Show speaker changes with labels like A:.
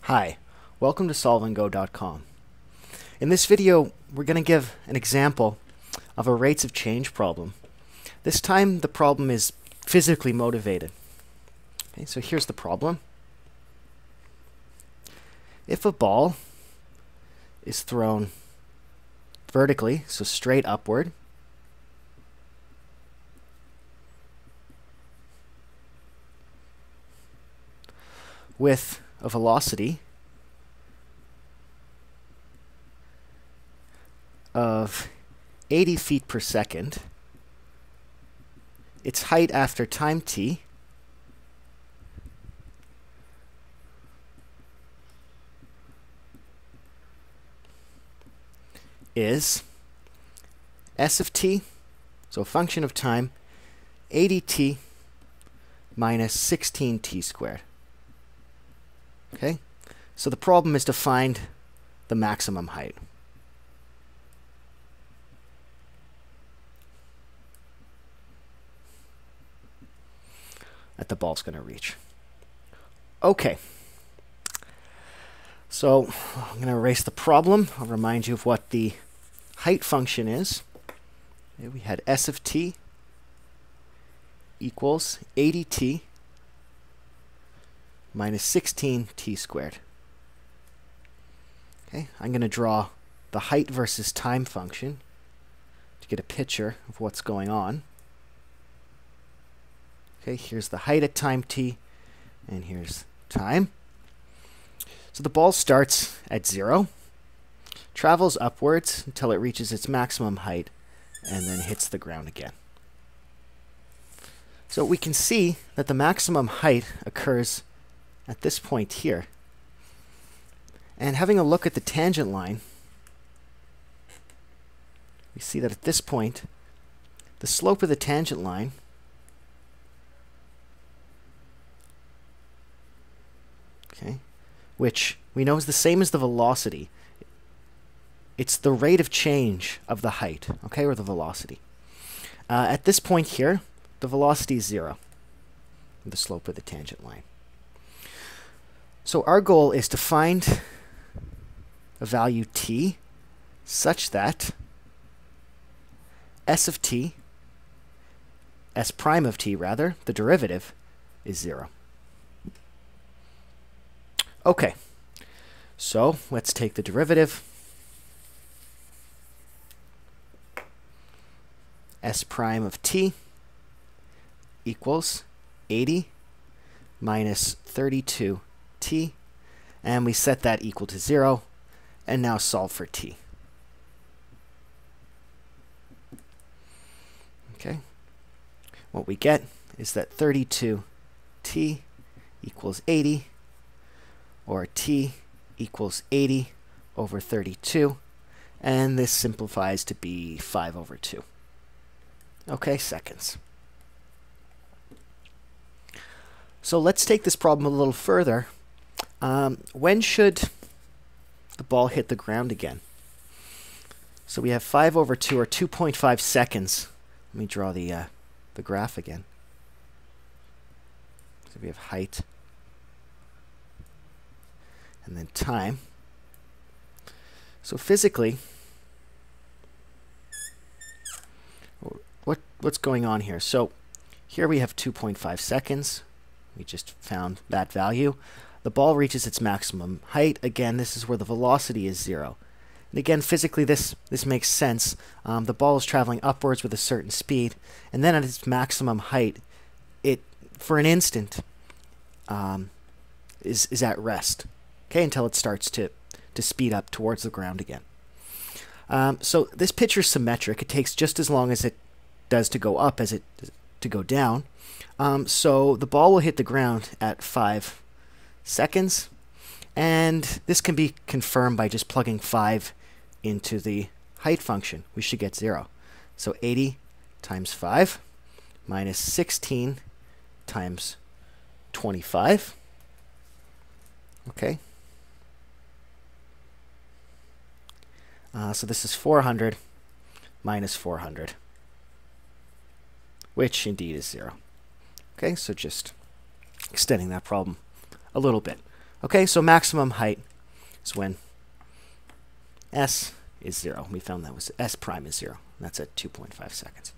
A: Hi, welcome to solveandgo.com. In this video, we're going to give an example of a rates of change problem. This time, the problem is physically motivated. Okay, so here's the problem. If a ball is thrown vertically, so straight upward, with a velocity of 80 feet per second, its height after time t is s of t, so a function of time, 80t minus 16t squared. Okay, so the problem is to find the maximum height. That the ball's going to reach. Okay, so I'm going to erase the problem. I'll remind you of what the height function is. Okay, we had s of t equals 80t minus 16t squared. Okay, I'm going to draw the height versus time function to get a picture of what's going on. Okay, here's the height at time t, and here's time. So the ball starts at 0, travels upwards until it reaches its maximum height, and then hits the ground again. So we can see that the maximum height occurs at this point here. And having a look at the tangent line, we see that at this point, the slope of the tangent line which we know is the same as the velocity. It's the rate of change of the height, okay, or the velocity. At this point here, the velocity is 0, the slope of the tangent line. So our goal is to find a value t such that s of t, s prime of t rather, the derivative, is 0. Okay, so let's take the derivative. S prime of t equals 80 minus 32t, and we set that equal to 0, and now solve for t. Okay, what we get is that 32t equals 80, or t equals 80 over 32, and this simplifies to be 5 over 2. Okay, seconds. So let's take this problem a little further. When should the ball hit the ground again? So we have 5 over 2, or 2.5 seconds. Let me draw the graph again. So we have height and then time. So physically, what's going on here? So here we have 2.5 seconds. We just found that value. The ball reaches its maximum height. Again, this is where the velocity is 0. And again, physically, this makes sense. The ball is traveling upwards with a certain speed, and then at its maximum height, it, for an instant, is at rest. Okay, until it starts to speed up towards the ground again. So this picture is symmetric. It takes just as long as it does to go up as it to go down. So the ball will hit the ground at 5 seconds, and this can be confirmed by just plugging 5 into the height function. We should get 0. So 80 times 5 minus 16 times 25. Okay. So this is 400 minus 400, which indeed is 0. Okay, so just extending that problem a little bit. Okay, so maximum height is when s is 0. We found that was s prime is 0. That's at 2.5 seconds.